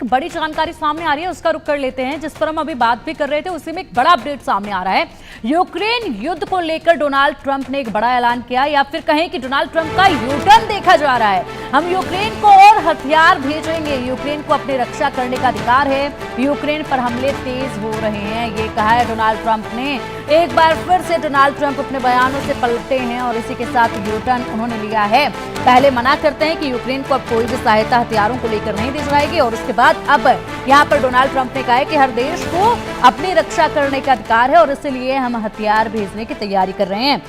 बड़ी जानकारी सामने आ रही है, उसका रुख कर लेते हैं, जिस पर हम अभी बात भी कर रहे थे। उसी में एक बड़ा अपडेट सामने आ रहा है। यूक्रेन युद्ध को लेकर डोनाल्ड ट्रंप ने एक बड़ा ऐलान किया, या फिर कहें कि डोनाल्ड ट्रंप का यूटर्न देखा जा रहा है। हम यूक्रेन को और हथियार भेजेंगे, यूक्रेन को अपनी रक्षा करने का अधिकार है, यूक्रेन पर हमले तेज हो रहे हैं, ये कहा है डोनाल्ड ट्रंप ने। एक बार फिर से डोनाल्ड ट्रंप अपने बयानों से पलटे हैं और इसी के साथ यूटर्न उन्होंने लिया है। पहले मना करते हैं कि यूक्रेन को अब कोई भी सहायता हथियारों को लेकर नहीं दी जाएगी, और उसके बाद अब यहाँ पर डोनाल्ड ट्रंप ने कहा है कि हर देश को अपनी रक्षा करने का अधिकार है और इसलिए हम हथियार भेजने की तैयारी कर रहे हैं।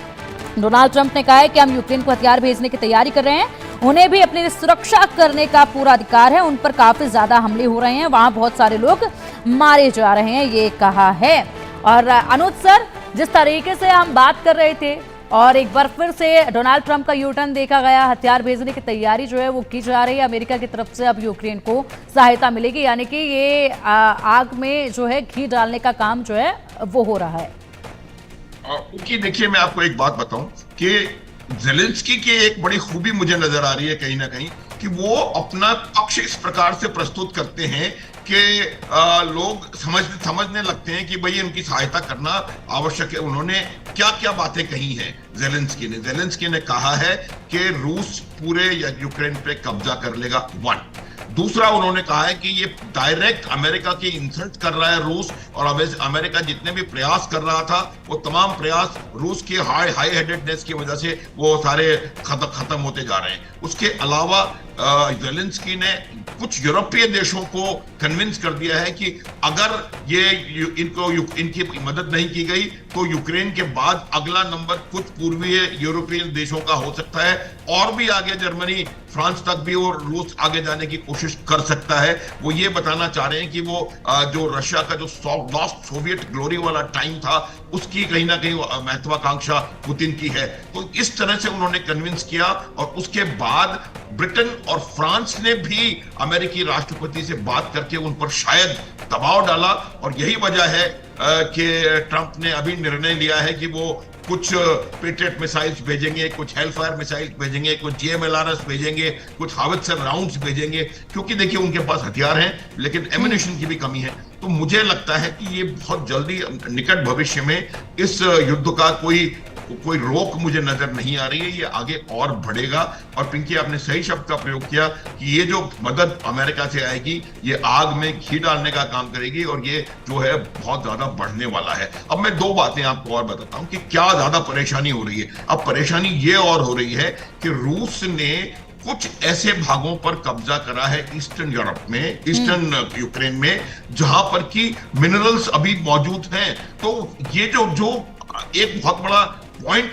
डोनाल्ड ट्रंप ने कहा है कि हम यूक्रेन को हथियार भेजने की तैयारी कर रहे हैं, उन्हें भी अपनी सुरक्षा करने का पूरा अधिकार है, उन पर काफी ज्यादा हमले हो रहे हैं, वहां बहुत सारे लोग मारे जा रहे हैं, ये कहा है। और अनुज सर, जिस तरीके से हम बात कर रहे थे और एक बार फिर से डोनाल्ड ट्रंप का यूटर्न देखा गया, हथियार भेजने की तैयारी जो है वो की जा रही है अमेरिका की तरफ से। अब यूक्रेन को सहायता मिलेगी, यानी कि ये आग में जो है घी डालने का काम जो है वो हो रहा है। क्योंकि देखिए, मैं आपको एक बात बताऊं कि ज़ेलेंस्की की एक बड़ी खूबी मुझे नजर आ रही है कहीं ना कहीं, कि वो अपना पक्ष इस प्रकार से प्रस्तुत करते हैं कि लोग समझने लगते हैं कि भाई उनकी सहायता करना आवश्यक है। उन्होंने क्या क्या बातें कही हैं ज़ेलेंस्की ने कहा है कि रूस पूरे यूक्रेन पे कब्जा कर लेगा, 1। दूसरा, उन्होंने कहा है कि ये डायरेक्ट अमेरिका की इंसल्ट कर रहा है रूस, और अमेरिका जितने भी प्रयास कर रहा था वो तमाम प्रयास रूस की हाई हेडेडनेस की वजह से वो सारे खत्म होते जा रहे हैं। उसके अलावा ज़ेलेंस्की ने कुछ यूरोपीय देशों को कन्विंस कर दिया है कि अगर इनकी मदद नहीं की गई तो यूक्रेन के बाद अगला नंबर कुछ पूर्वीय यूरोपियन देशों का हो सकता है, और भी आगे जर्मनी, फ्रांस तक भी और रूस आगे जाने की कोशिश कर सकता है। वो ये बताना चाह रहे हैं कि वो जो रशिया का जो लॉस्ट सोवियत ग्लोरी वाला टाइम था, उसकी कहीं ना कहीं महत्वाकांक्षा पुतिन की है। तो इस तरह से उन्होंने कन्विंस किया, और उसके बाद ब्रिटेन और फ्रांस ने भी अमेरिकी राष्ट्रपति से बात करके उन पर शायद दबाव डाला, और यही वजह है कि ट्रंप ने अभी निर्णय लिया है कि वो कुछ पेट्रियट मिसाइल्स भेजेंगे, कुछ हेलफायर मिसाइल्स भेजेंगे, कुछ GMLRS भेजेंगे, कुछ हावित्जर राउंड्स भेजेंगे, क्योंकि देखिए उनके पास हथियार हैं लेकिन एम्युनिशन की भी कमी है। तो मुझे लगता है कि ये बहुत जल्दी निकट भविष्य में इस युद्ध का कोई रोक मुझे नजर नहीं आ रही है, ये आगे और बढ़ेगा। और पिंकी, आपने सही शब्द का प्रयोग किया कि ये जो मदद अमेरिका से आएगी ये आग में घी डालने का काम करेगी, और ये जो है बहुत ज्यादा बढ़ने वाला है। अब मैं 2 बातें आपको और बताता हूं कि क्या ज्यादा परेशानी हो रही है। अब परेशानी ये और हो रही है कि रूस ने कुछ ऐसे भागों पर कब्जा करा है ईस्टर्न यूरोप में, ईस्टर्न यूक्रेन में, जहां पर की मिनरल्स अभी मौजूद हैं। तो ये जो एक बहुत बड़ा पॉइंट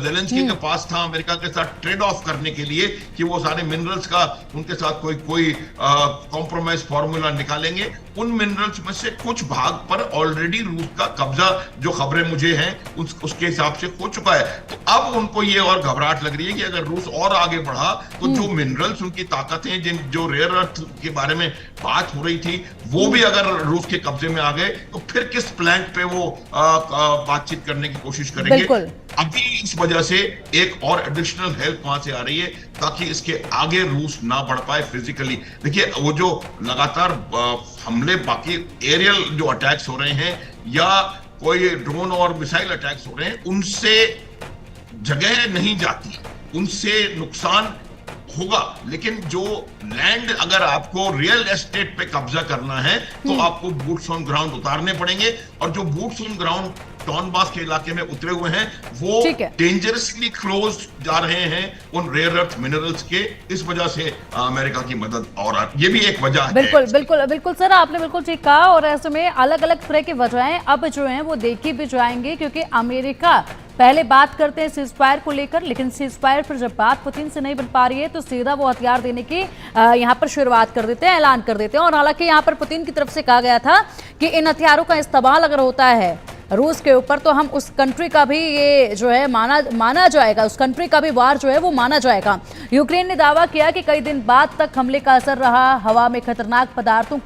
ज़ेलेंस्की के पास था अमेरिका के साथ ट्रेड ऑफ करने के लिए, कि वो सारे मिनरल्स का उनके साथ कोई कॉम्प्रोमाइज फॉर्मूला निकालेंगे। उन मिनरल्स में से कुछ भाग पर ऑलरेडी रूस का कब्जा, जो खबरें मुझे हैं उसके हिसाब से हो चुका है। तो अब उनको ये और घबराहट लग रही है कि अगर रूस और आगे बढ़ा तो जो मिनरल्स, उनकी ताकतें, जो रेयर अर्थ के बारे में बात हो रही थी, वो भी अगर रूस के कब्जे में आ गए तो फिर किस प्लांट पे वो बातचीत करने की कोशिश करेंगे। अभी इस वजह से एक और एडिशनल हेल्प वहां से आ रही है ताकि इसके आगे रूस ना बढ़ पाए फिजिकली। देखिए, वो जो लगातार हमले, बाकी एरियल जो अटैक्स हो रहे हैं या कोई ड्रोन और मिसाइल अटैक्स हो रहे हैं, उनसे जगह नहीं जाती, उनसे नुकसान होगा। लेकिन जो लैंड, अगर आपको रियल एस्टेट पे कब्जा करना है तो आपको बूट्स ऑन ग्राउंड उतारने पड़ेंगे, और जो बूट्स ऑन ग्राउंड डॉनबास के इलाके में उतरे हुए हैं वो डेंजरसली क्लोज जा रहे हैं उन रेयर अर्थ मिनरल्स के। इस वजह से अमेरिका की मदद, और ये भी एक वजह है। बिल्कुल सर, आपने बिल्कुल ठीक कहा। और ऐसे में अलग अलग तरह की वजहें अब जो हैं वो देखी भी जाएंगे, क्योंकि अमेरिका पहले बात करते हैं सीजफायर को लेकर, लेकिन सीजफायर पर जब बात पुतिन से नहीं बन पा रही है तो सीधा वो हथियार देने की यहाँ पर शुरुआत कर देते हैं, ऐलान कर देते हैं। और हालांकि यहाँ पर पुतिन की तरफ से कहा गया था कि इन हथियारों का इस्तेमाल अगर होता है रूस के ऊपर तो हम उस कंट्री का भी ये जो है माना जाएगा, उस कंट्री का भी वार जो है वो माना जाएगा। यूक्रेन ने दावा किया कि कई दिन बाद तक हमले का असर रहा, हवा में खतरनाक पदार्थों